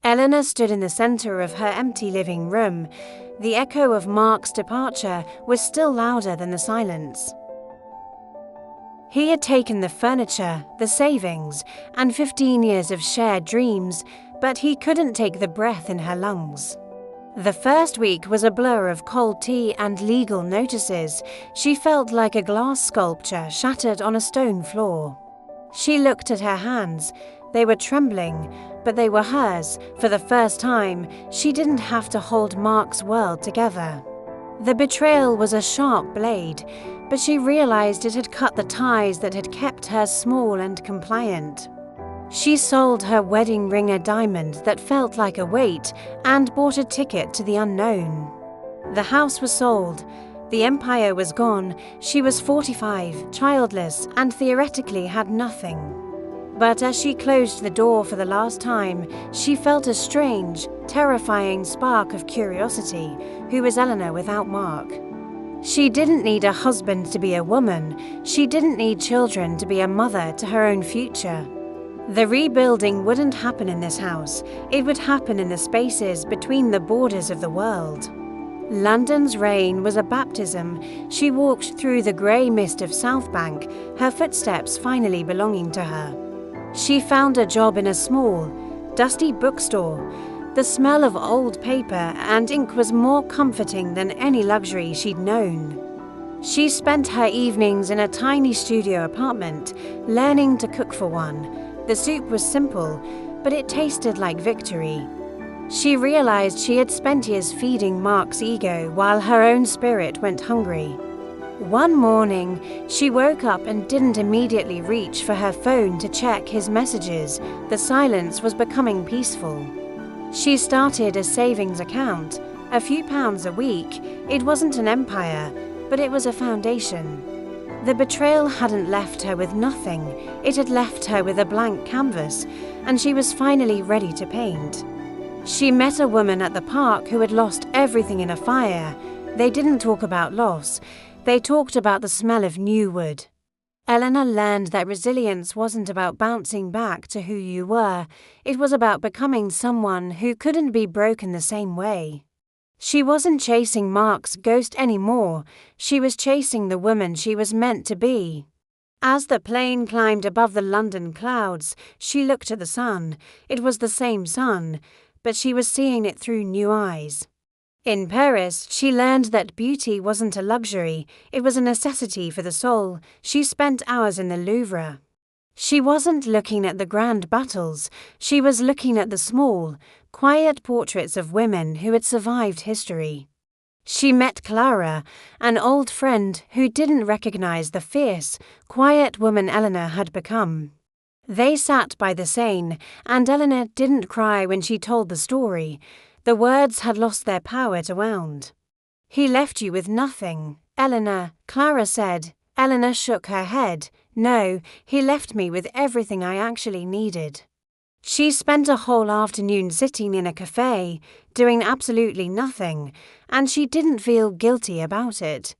Eleanor stood in the center of her empty living room. The echo of Mark's departure was still louder than the silence. He had taken the furniture, the savings, and 15 years of shared dreams, but he couldn't take the breath in her lungs. The first week was a blur of cold tea and legal notices. She felt like a glass sculpture shattered on a stone floor. She looked at her hands. They were trembling, but they were hers. For the first time, she didn't have to hold Mark's world together. The betrayal was a sharp blade, but she realized it had cut the ties that had kept her small and compliant. She sold her wedding ring, a diamond that felt like a weight, and bought a ticket to the unknown. The house was sold. The empire was gone. She was 45, childless, and theoretically had nothing. But as she closed the door for the last time, she felt a strange, terrifying spark of curiosity. Who was Eleanor without Mark? She didn't need a husband to be a woman. She didn't need children to be a mother to her own future. The rebuilding wouldn't happen in this house. It would happen in the spaces between the borders of the world. London's rain was a baptism. She walked through the grey mist of South Bank, her footsteps finally belonging to her. She found a job in a small, dusty bookstore. The smell of old paper and ink was more comforting than any luxury she'd known. She spent her evenings in a tiny studio apartment, learning to cook for one. The soup was simple, but it tasted like victory. She realized she had spent years feeding Mark's ego while her own spirit went hungry. One morning, she woke up and didn't immediately reach for her phone to check his messages. The silence was becoming peaceful. She started a savings account, a few pounds a week. It wasn't an empire, but it was a foundation. The betrayal hadn't left her with nothing. It had left her with a blank canvas, and she was finally ready to paint. She met a woman at the park who had lost everything in a fire. They didn't talk about loss. They talked about the smell of new wood. Eleanor learned that resilience wasn't about bouncing back to who you were. It was about becoming someone who couldn't be broken the same way. She wasn't chasing Mark's ghost anymore. She was chasing the woman she was meant to be. As the plane climbed above the London clouds, she looked at the sun. It was the same sun, but she was seeing it through new eyes. In Paris, she learned that beauty wasn't a luxury. It was a necessity for the soul. She spent hours in the Louvre. She wasn't looking at the grand battles. She was looking at the small, quiet portraits of women who had survived history. She met Clara, an old friend who didn't recognize the fierce, quiet woman Eleanor had become. They sat by the Seine, and Eleanor didn't cry when she told the story. The words had lost their power to wound. "He left you with nothing, Eleanor," Clara said. Eleanor shook her head. "No, he left me with everything I actually needed." She spent a whole afternoon sitting in a cafe, doing absolutely nothing, and she didn't feel guilty about it.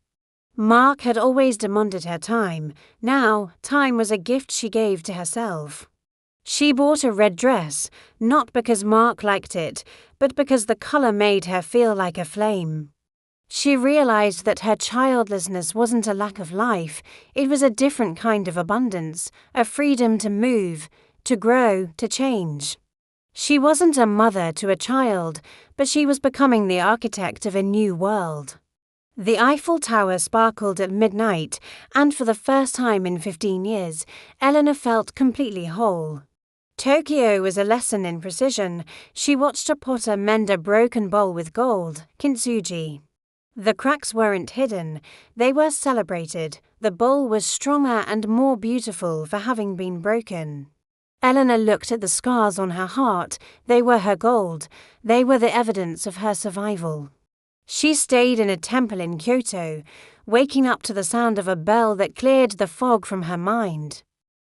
Mark had always demanded her time. Now, time was a gift she gave to herself. She bought a red dress, not because Mark liked it, but because the color made her feel like a flame. She realized that her childlessness wasn't a lack of life. It was a different kind of abundance, a freedom to move, to grow, to change. She wasn't a mother to a child, but she was becoming the architect of a new world. The Eiffel Tower sparkled at midnight, and for the first time in 15 years, Eleanor felt completely whole. Tokyo was a lesson in precision. She watched a potter mend a broken bowl with gold, kintsugi. The cracks weren't hidden, they were celebrated. The bowl was stronger and more beautiful for having been broken. Eleanor looked at the scars on her heart. They were her gold. They were the evidence of her survival. She stayed in a temple in Kyoto, waking up to the sound of a bell that cleared the fog from her mind.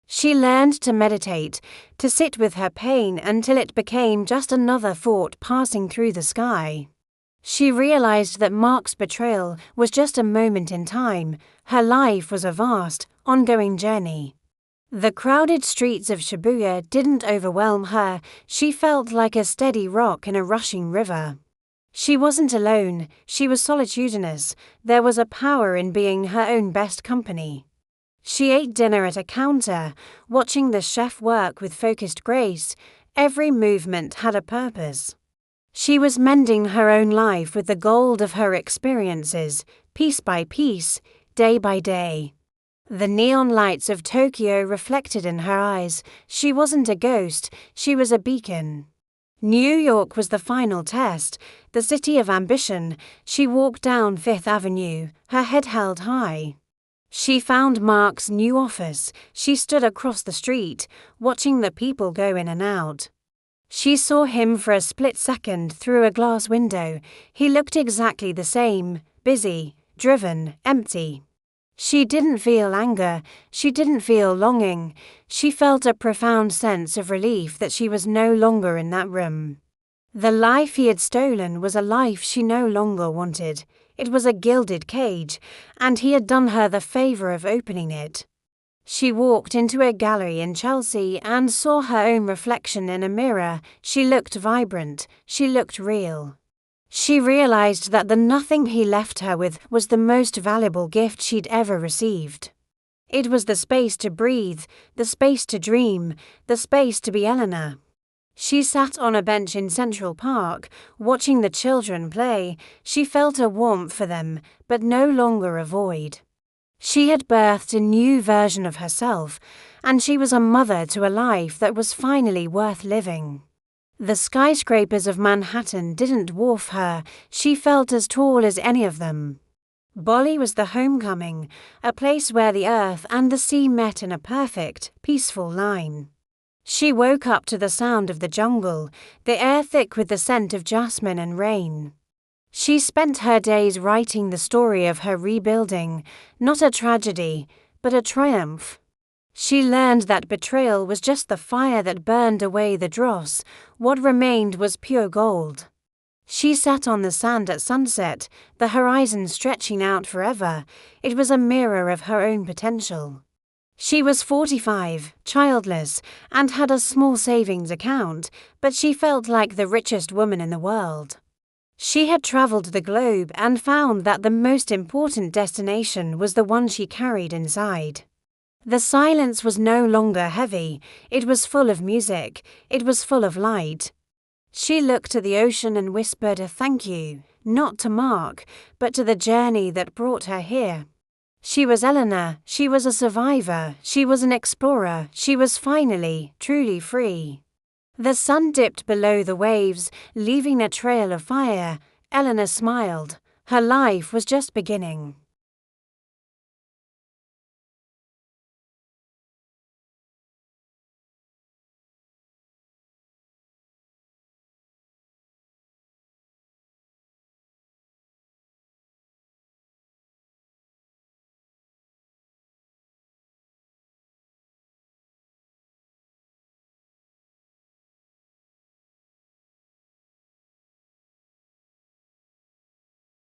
She learned to meditate, to sit with her pain until it became just another thought passing through the sky. She realized that Mark's betrayal was just a moment in time. Her life was a vast, ongoing journey. The crowded streets of Shibuya didn't overwhelm her. She felt like a steady rock in a rushing river. She wasn't alone, she was solitudinous. There was a power in being her own best company. She ate dinner at a counter, watching the chef work with focused grace. Every movement had a purpose. She was mending her own life with the gold of her experiences, piece by piece, day by day. The neon lights of Tokyo reflected in her eyes. She wasn't a ghost, she was a beacon. New York was the final test, the city of ambition. She walked down Fifth Avenue, her head held high. She found Mark's new office. She stood across the street, watching the people go in and out. She saw him for a split second through a glass window. He looked exactly the same, busy, driven, empty. She didn't feel anger, she didn't feel longing. She felt a profound sense of relief that she was no longer in that room. The life he had stolen was a life she no longer wanted. It was a gilded cage, and he had done her the favor of opening it. She walked into a gallery in Chelsea and saw her own reflection in a mirror. She looked vibrant, she looked real. She realized that the nothing he left her with was the most valuable gift she'd ever received. It was the space to breathe, the space to dream, the space to be Eleanor. She sat on a bench in Central Park, watching the children play. She felt a warmth for them, but no longer a void. She had birthed a new version of herself, and she was a mother to a life that was finally worth living. The skyscrapers of Manhattan didn't dwarf her. She felt as tall as any of them. Bali was the homecoming, a place where the earth and the sea met in a perfect, peaceful line. She woke up to the sound of the jungle, the air thick with the scent of jasmine and rain. She spent her days writing the story of her rebuilding, not a tragedy, but a triumph. She learned that betrayal was just the fire that burned away the dross. What remained was pure gold. She sat on the sand at sunset, the horizon stretching out forever. It was a mirror of her own potential. She was 45, childless, and had a small savings account, but she felt like the richest woman in the world. She had traveled the globe and found that the most important destination was the one she carried inside. The silence was no longer heavy, it was full of music, it was full of light. She looked to the ocean and whispered a thank you, not to Mark, but to the journey that brought her here. She was Eleanor, she was a survivor, she was an explorer, she was finally, truly free. The sun dipped below the waves, leaving a trail of fire. Eleanor smiled. Her life was just beginning.